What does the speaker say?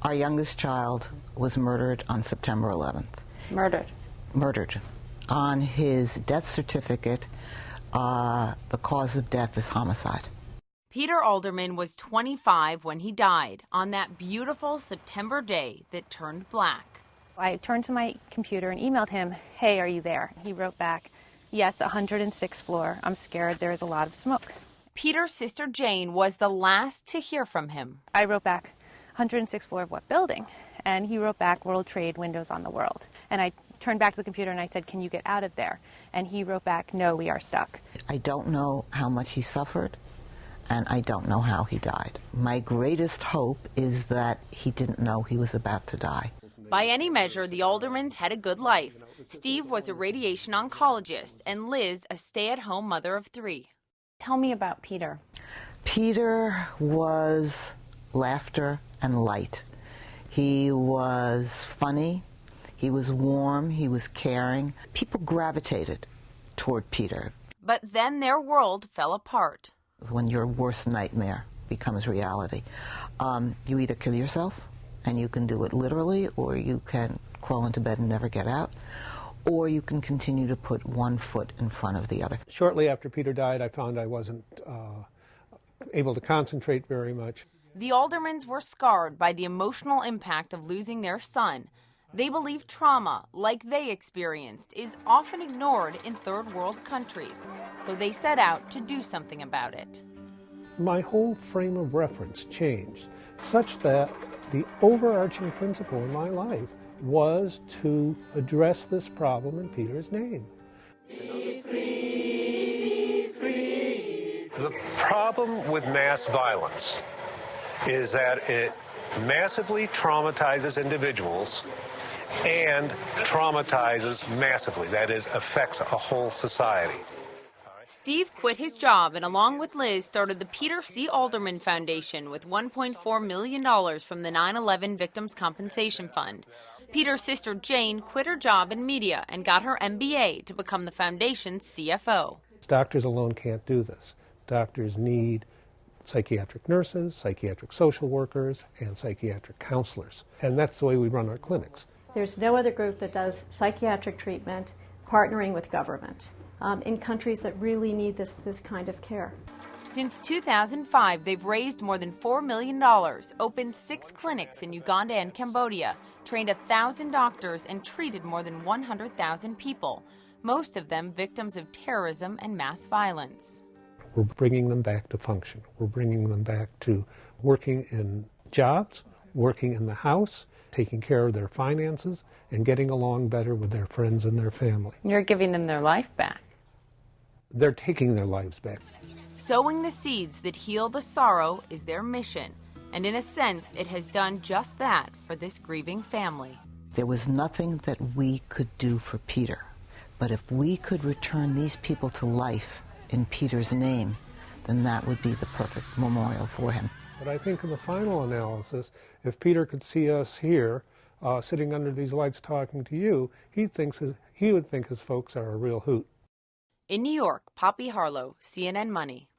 Our youngest child was murdered on September 11th. Murdered? Murdered. On his death certificate, the cause of death is homicide. Peter Alderman was 25 when he died on that beautiful September day that turned black. I turned to my computer and emailed him, "Hey, are you there?" He wrote back, "Yes, 106th floor. I'm scared. There is a lot of smoke." Peter's sister Jane was the last to hear from him. I wrote back, "106th floor of what building?" And he wrote back, "World Trade, windows on the world." And I turned back to the computer and I said, "Can you get out of there?" And he wrote back, "No, we are stuck." I don't know how much he suffered, and I don't know how he died. My greatest hope is that he didn't know he was about to die. By any measure, the Aldermans had a good life. Steve was a radiation oncologist and Liz a stay-at-home mother of 3. Tell me about Peter. Peter was laughter and light. He was funny, he was warm, he was caring. People gravitated toward Peter. But then their world fell apart. When your worst nightmare becomes reality, you either kill yourself, and you can do it literally, or you can crawl into bed and never get out, or you can continue to put one foot in front of the other. Shortly after Peter died, I found I wasn't able to concentrate very much. The Aldermans were scarred by the emotional impact of losing their son. They believe trauma, like they experienced, is often ignored in third world countries, so they set out to do something about it. My whole frame of reference changed, such that the overarching principle in my life was to address this problem in Peter's name. Be free, be free. The problem with mass violence is that it massively traumatizes individuals and traumatizes massively, that is, affects a whole society. Steve quit his job and along with Liz started the Peter C. Alderman Foundation with $1.4 million from the 9/11 Victims' Compensation Fund. Peter's sister Jane quit her job in media and got her MBA to become the foundation's CFO. Doctors alone can't do this. Doctors need psychiatric nurses, psychiatric social workers, and psychiatric counselors. And that's the way we run our clinics. There's no other group that does psychiatric treatment partnering with government in countries that really need this kind of care. Since 2005, they've raised more than $4 million, opened 6 clinics in Uganda and Cambodia, trained 1,000 doctors, and treated more than 100,000 people, most of them victims of terrorism and mass violence. We're bringing them back to function. We're bringing them back to working in jobs, working in the house, taking care of their finances, and getting along better with their friends and their family. You're giving them their life back. They're taking their lives back. Sowing the seeds that heal the sorrow is their mission, and in a sense, it has done just that for this grieving family. There was nothing that we could do for Peter, but if we could return these people to life in Peter's name, then that would be the perfect memorial for him. But I think in the final analysis, if Peter could see us here, sitting under these lights talking to you, he would think his folks are a real hoot. In New York, Poppy Harlow, CNN Money.